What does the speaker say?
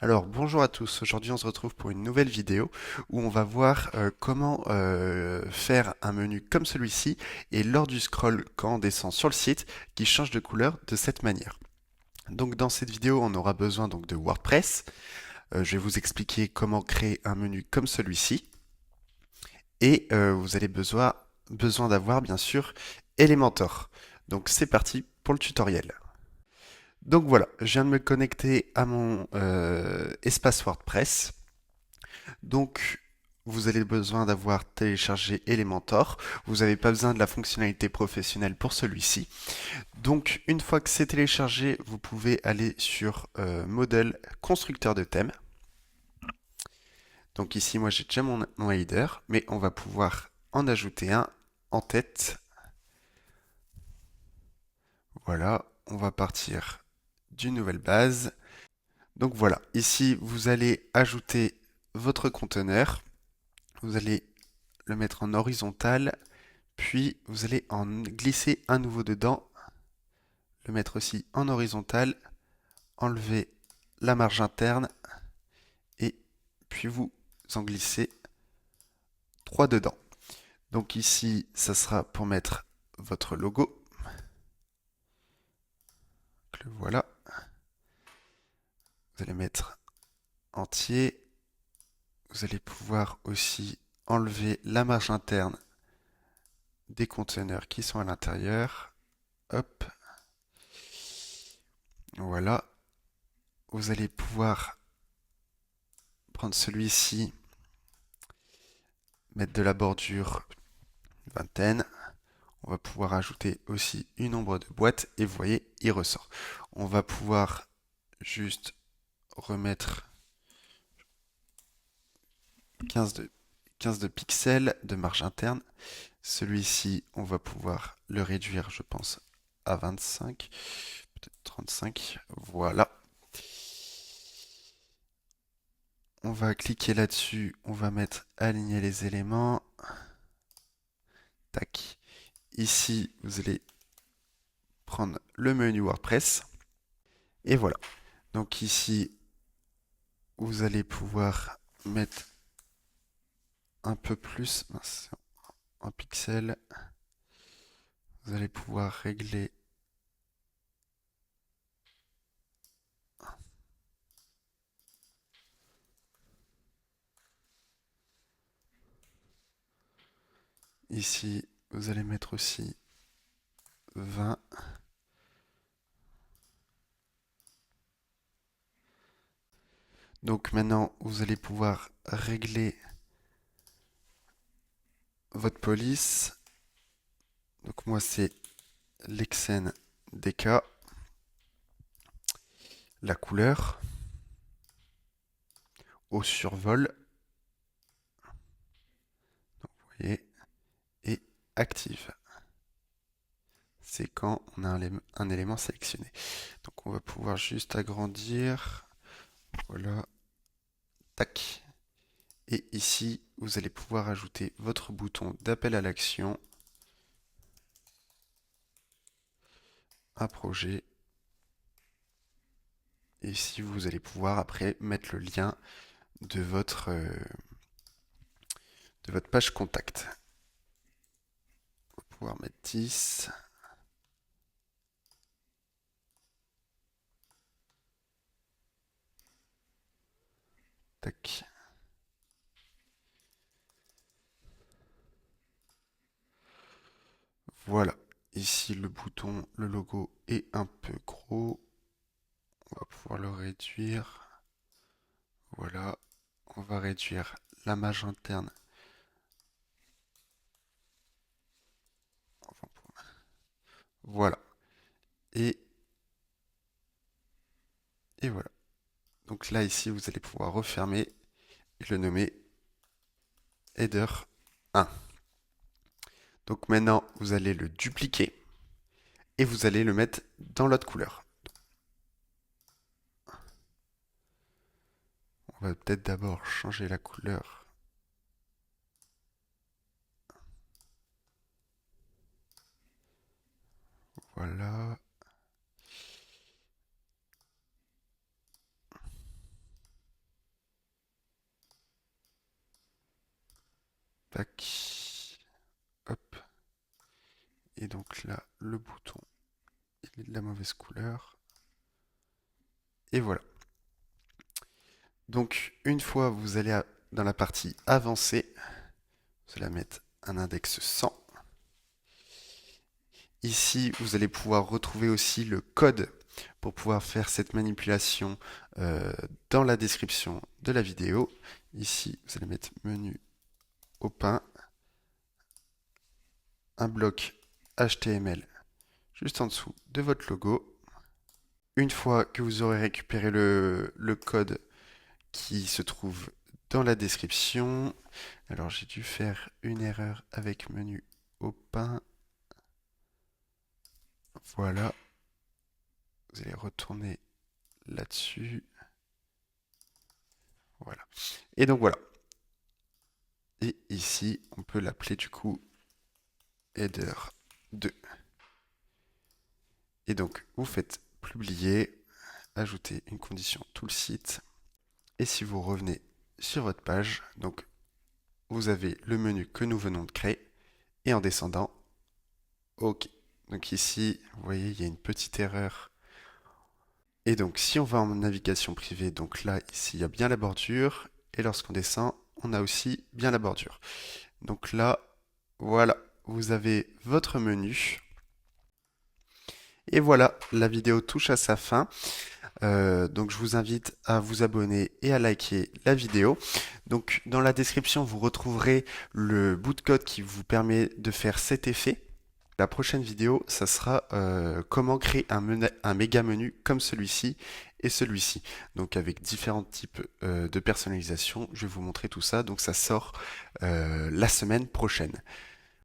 Alors bonjour à tous, aujourd'hui on se retrouve pour une nouvelle vidéo où on va voir comment faire un menu comme celui-ci et lors du scroll quand on descend sur le site qui change de couleur de cette manière. Donc dans cette vidéo on aura besoin donc de WordPress. Je vais vous expliquer comment créer un menu comme celui-ci et vous allez besoin d'avoir bien sûr Elementor. Donc c'est parti pour le tutoriel. Donc voilà, je viens de me connecter à mon espace WordPress. Donc, vous avez besoin d'avoir téléchargé Elementor. Vous n'avez pas besoin de la fonctionnalité professionnelle pour celui-ci. Donc, une fois que c'est téléchargé, vous pouvez aller sur Modèle constructeur de thème. Donc ici, moi j'ai déjà mon header, mais on va pouvoir en ajouter un en tête. Voilà, on va partir d'une nouvelle base. Donc voilà, ici vous allez ajouter votre conteneur. Vous allez le mettre en horizontal. Puis vous allez en glisser un nouveau dedans, le mettre aussi en horizontal, enlever la marge interne et puis vous en glissez trois dedans. Donc ici, ça sera pour mettre votre logo. Donc le voilà. Vous allez mettre entier. Vous allez pouvoir aussi enlever la marge interne des conteneurs qui sont à l'intérieur. Hop. Voilà. Vous allez pouvoir prendre celui-ci, mettre de la bordure, une vingtaine. On va pouvoir ajouter aussi une ombre de boîte et vous voyez, il ressort. On va pouvoir juste remettre 15 de pixels de marge interne. Celui-ci, on va pouvoir le réduire, je pense, à 25, peut-être 35. Voilà. On va cliquer là-dessus, on va mettre aligner les éléments. Tac. Ici, vous allez prendre le menu WordPress. Et voilà. Donc ici, vous allez pouvoir mettre un peu plus en pixels. Vous allez pouvoir régler ici. Vous allez mettre aussi 20. Donc maintenant, vous allez pouvoir régler votre police. Donc moi, c'est Lexen DK. La couleur au survol. Donc, vous voyez, et active. C'est quand on a un élément sélectionné. Donc on va pouvoir juste agrandir. Voilà. Tac. Et ici, vous allez pouvoir ajouter votre bouton d'appel à l'action, un projet. Et ici, vous allez pouvoir après mettre le lien de votre page contact. On va pouvoir mettre 10. Tac. Voilà. Ici, le bouton, le logo est un peu gros. On va pouvoir le réduire. Voilà. On va réduire la marge interne. Voilà. Et, et voilà. Donc là, ici, vous allez pouvoir refermer et le nommer header 1. Donc maintenant, vous allez le dupliquer et vous allez le mettre dans l'autre couleur. On va peut-être d'abord changer la couleur. Voilà. Tac. Hop. Et donc là, le bouton, il est de la mauvaise couleur. Et voilà. Donc, une fois vous allez dans la partie avancée, vous allez mettre un index 100. Ici, vous allez pouvoir retrouver aussi le code pour pouvoir faire cette manipulation dans la description de la vidéo. Ici, vous allez mettre menu au pain, un bloc HTML juste en dessous de votre logo. Une fois que vous aurez récupéré le code qui se trouve dans la description, alors j'ai dû faire une erreur avec menu au pain. Voilà, vous allez retourner là-dessus. Voilà. Et donc voilà. Et ici, on peut l'appeler du coup header 2. Et donc, vous faites publier, ajouter une condition tout le site. Et si vous revenez sur votre page, donc vous avez le menu que nous venons de créer. Et en descendant, OK. Donc ici, vous voyez, il y a une petite erreur. Et donc, si on va en navigation privée, donc là, ici, il y a bien la bordure. Et lorsqu'on descend, on a aussi bien la bordure. Donc là, voilà, vous avez votre menu. Et voilà, la vidéo touche à sa fin. Donc je vous invite à vous abonner et à liker la vidéo. Donc dans la description, vous retrouverez le bout de code qui vous permet de faire cet effet. La prochaine vidéo, ça sera comment créer un méga menu comme celui-ci et celui-ci. Donc avec différents types de personnalisation, je vais vous montrer tout ça. Donc ça sort la semaine prochaine.